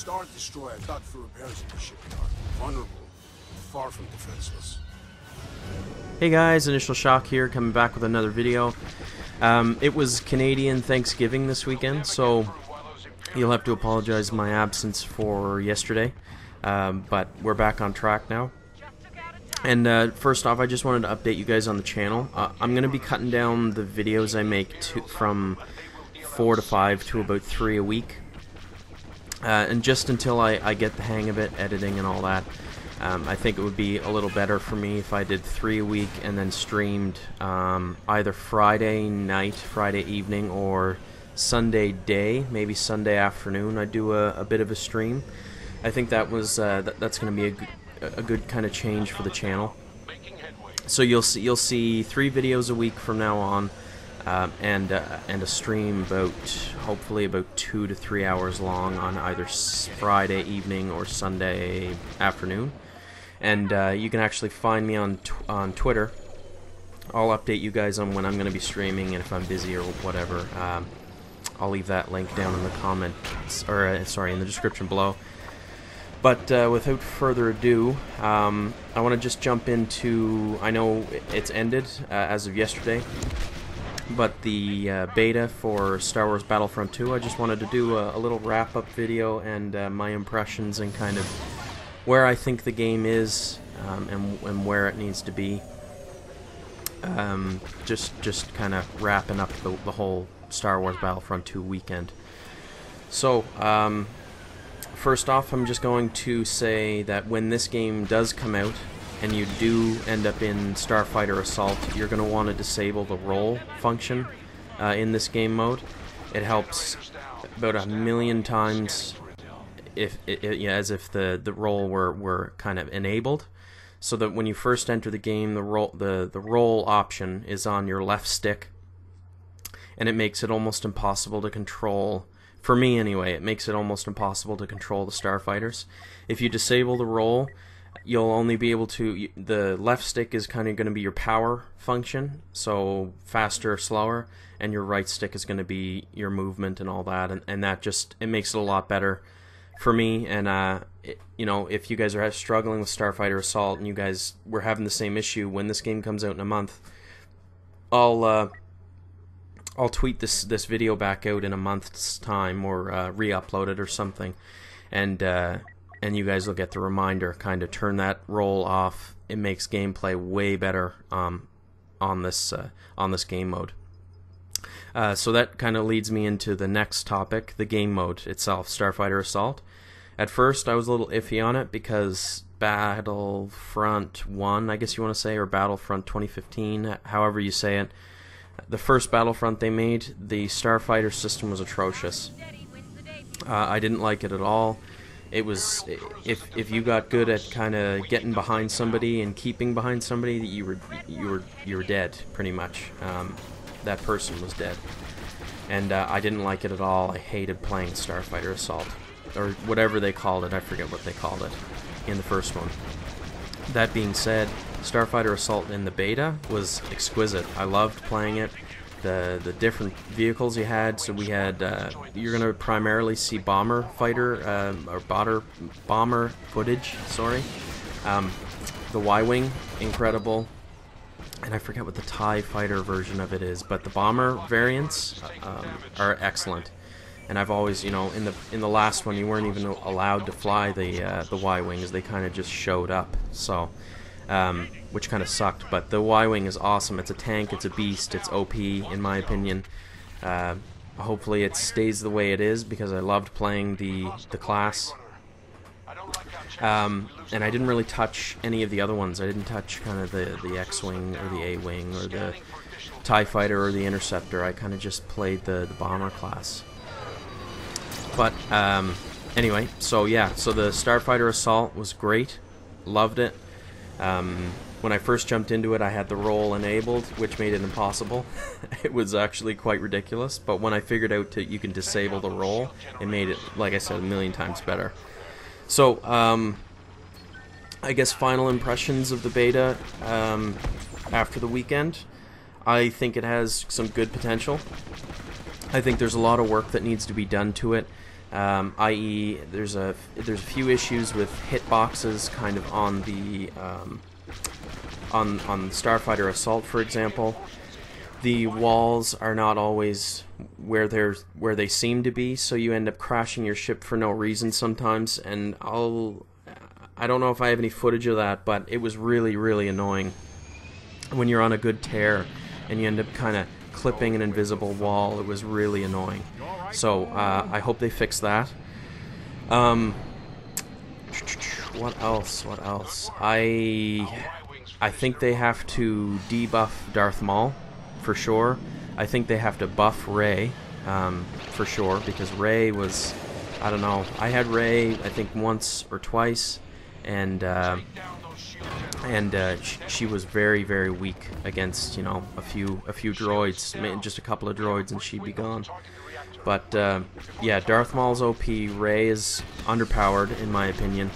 Star Destroyer docked for repairs at the shipyard. Vulnerable, far from defenseless. Hey guys, Initial Shock here, coming back with another video. It was Canadian Thanksgiving this weekend, so you'll have to apologize my absence for yesterday. But we're back on track now. And first off, I just wanted to update you guys on the channel. I'm going to be cutting down the videos I make from 4 to 5 to about 3 a week. And just until I get the hang of it, editing and all that. I think it would be a little better for me if I did 3 a week and then streamed either Friday night, Friday evening, or Sunday day, maybe Sunday afternoon. I'd do a bit of a stream. I think that was that's going to be a good kind of change for the channel. So you'll see 3 videos a week from now on, and a stream hopefully about 2 to 3 hours long on either Friday evening or Sunday afternoon. And you can actually find me on Twitter. I'll update you guys on when I'm going to be streaming and if I'm busy or whatever. I'll leave that link down in the comments, or sorry, in the description below. But without further ado, I want to just jump into, I know it's ended as of yesterday, but the beta for Star Wars Battlefront 2, I just wanted to do a little wrap-up video and my impressions and kind of where I think the game is and where it needs to be. Just kind of wrapping up the whole Star Wars Battlefront 2 weekend. So, first off, I'm just going to say that when this game does come out, and you do end up in Starfighter Assault, you're going to want to disable the roll function in this game mode. It helps about 1,000,000 times as if the roll were kind of enabled, so that when you first enter the game, the roll option is on your left stick, and it makes it almost impossible to control. For me, anyway, it makes it almost impossible to control the starfighters. If you disable the roll, you'll only be able to. The left stick is kind of going to be your power function, so faster or slower, and your right stick is going to be your movement and all that, and that just, it makes it a lot better for me. And you know, if you guys are struggling with Starfighter Assault and you guys were having the same issue, when this game comes out in a month, I'll tweet this video back out in a month's time, or re-upload it or something, and you guys will get the reminder. Kind of turn that roll off. It makes gameplay way better on this game mode. So that kind of leads me into the next topic, the game mode itself, Starfighter Assault. At first, I was a little iffy on it because Battlefront 1, I guess you want to say, or Battlefront 2015, however you say it, the first Battlefront they made, the Starfighter system was atrocious. I didn't like it at all. It was, if you got good at kind of getting behind somebody and keeping behind somebody, you were dead pretty much. That person was dead, and I didn't like it at all. I hated playing Starfighter Assault, or whatever they called it. I forget what they called it in the first one. That being said, Starfighter Assault in the beta was exquisite. I loved playing it. The different vehicles you had. So we had, you're going to primarily see bomber footage, sorry. The Y-Wing, incredible. And I forget what the TIE fighter version of it is, but the bomber variants are excellent. And I've always, you know, in the last one, you weren't even allowed to fly the Y-Wings. They kind of just showed up. So, which kind of sucked, but the Y-Wing is awesome. It's a tank, it's a beast, it's OP in my opinion. Hopefully it stays the way it is, because I loved playing the class. And I didn't really touch any of the other ones. I didn't touch kind of the X-Wing or the A-Wing or the TIE Fighter or the Interceptor. I kind of just played the bomber class. But anyway, so yeah, so the Starfighter Assault was great. Loved it. When I first jumped into it, I had the roll enabled, which made it impossible. It was actually quite ridiculous, but when I figured out you can disable the roll, it made it, like I said, 1,000,000 times better. So, I guess final impressions of the beta after the weekend. I think it has some good potential. I think there's a lot of work that needs to be done to it. i.e., there's a few issues with hitboxes, kind of on the on Starfighter Assault, for example. The walls are not always where they seem to be, so you end up crashing your ship for no reason sometimes. And I don't know if I have any footage of that, but it was really, really annoying when you're on a good tear and you end up kind of clipping an invisible wall. It was really annoying. So I hope they fix that. What else? I think they have to debuff Darth Maul, for sure. I think they have to buff Rey, for sure, because Rey was, I don't know, I had Rey, I think, once or twice, and she was very, very weak against, you know, a few droids, just a couple of droids, and she'd be gone. But yeah, Darth Maul's OP. Rey is underpowered, in my opinion.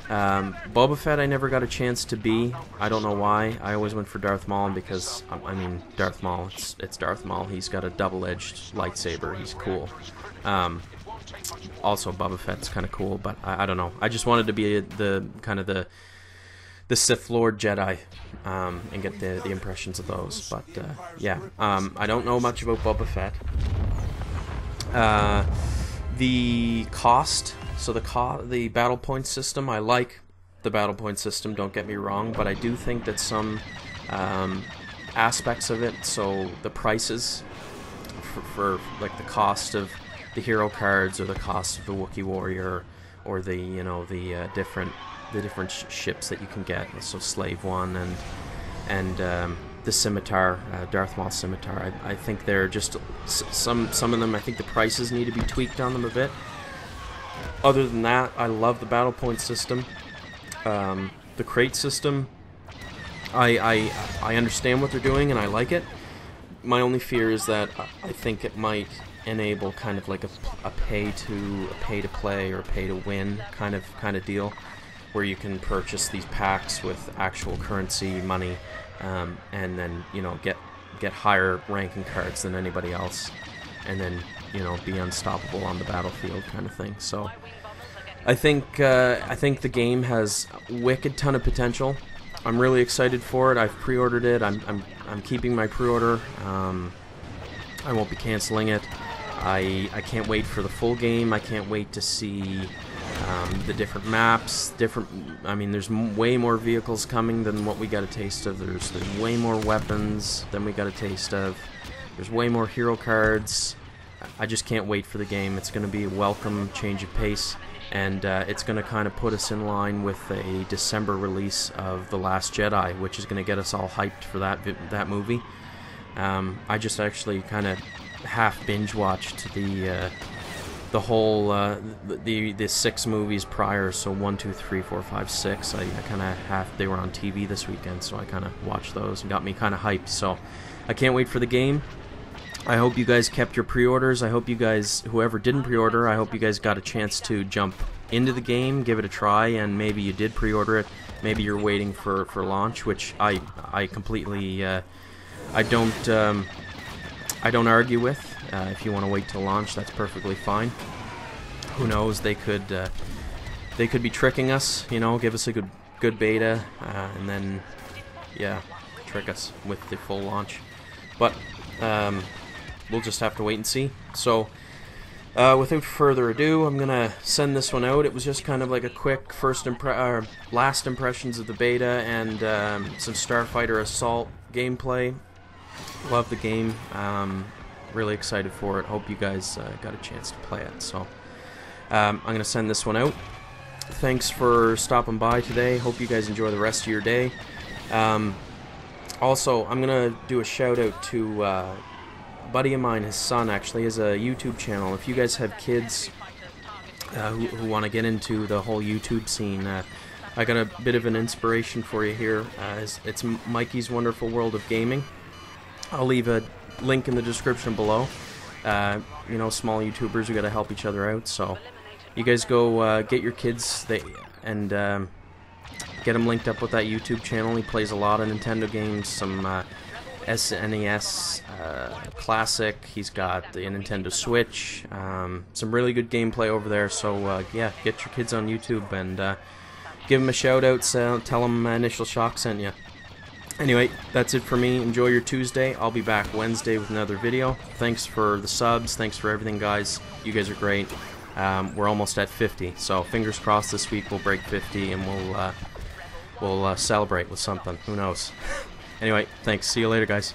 Boba Fett I never got a chance to be. I don't know why. I always went for Darth Maul because, I mean, Darth Maul, it's Darth Maul. He's got a double-edged lightsaber. He's cool. Also, Boba Fett's kind of cool, but I don't know. I just wanted to be the Sith Lord Jedi and get the impressions of those. But yeah, I don't know much about Boba Fett. The cost. So the battle point system, I like the battle point system, don't get me wrong, but I do think that some aspects of it, so the prices for like the cost of the hero cards, or the cost of the Wookiee warrior, or the, you know, the different ships that you can get, so Slave One and the scimitar, Darth Maul scimitar. I think they're just some of them. I think the prices need to be tweaked on them a bit. Other than that, I love the battle point system. The crate system, I understand what they're doing and I like it. My only fear is that I think it might enable kind of like a pay to play or pay to win kind of deal, where you can purchase these packs with actual currency money, and then, you know, get higher ranking cards than anybody else, and then, you know, be unstoppable on the battlefield kind of thing. So I think the game has a wicked ton of potential. I'm really excited for it. I've pre-ordered it. I'm keeping my pre-order. I won't be canceling it. I can't wait for the full game. I can't wait to see the different maps. I mean, there's way more vehicles coming than what we got a taste of. There's way more weapons than we got a taste of. There's way more hero cards. I just can't wait for the game. It's going to be a welcome change of pace, and it's going to kind of put us in line with a December release of The Last Jedi, which is going to get us all hyped for that movie. I just actually kind of half binge watched the whole the 6 movies prior, so 1, 2, 3, 4, 5, 6. I kind of they were on TV this weekend, so I kind of watched those and got me kind of hyped. So I can't wait for the game. I hope you guys kept your pre-orders. I hope you guys, whoever didn't pre-order, I hope you guys got a chance to jump into the game, give it a try, and maybe you did pre-order it. Maybe you're waiting for launch, which I completely I don't argue with. If you want to wait till launch, that's perfectly fine. Who knows? They could be tricking us, you know, give us a good beta, and then, yeah, trick us with the full launch. But we'll just have to wait and see. So without further ado, I'm gonna send this one out. It was just kind of like a quick last impressions of the beta and some Starfighter Assault gameplay. Love the game. Really excited for it. Hope you guys got a chance to play it. So I'm gonna send this one out. Thanks for stopping by today. Hope you guys enjoy the rest of your day. Also, I'm gonna do a shout out to a buddy of mine. His son actually has a YouTube channel. If you guys have kids who want to get into the whole YouTube scene, I got a bit of an inspiration for you here. It's Mikey's Wonderful World of Gaming. I'll leave a link in the description below. You know, small YouTubers, we gotta help each other out. So you guys go get your kids and get him linked up with that YouTube channel. He plays a lot of Nintendo games, some SNES Classic. He's got the Nintendo Switch. Some really good gameplay over there. So yeah, get your kids on YouTube and give them a shout out. Tell them Initial Shock sent you. Anyway, that's it for me. Enjoy your Tuesday. I'll be back Wednesday with another video. Thanks for the subs. Thanks for everything, guys. You guys are great. We're almost at 50, so fingers crossed this week we'll break 50 and we'll celebrate with something. Who knows? Anyway, thanks. See you later, guys.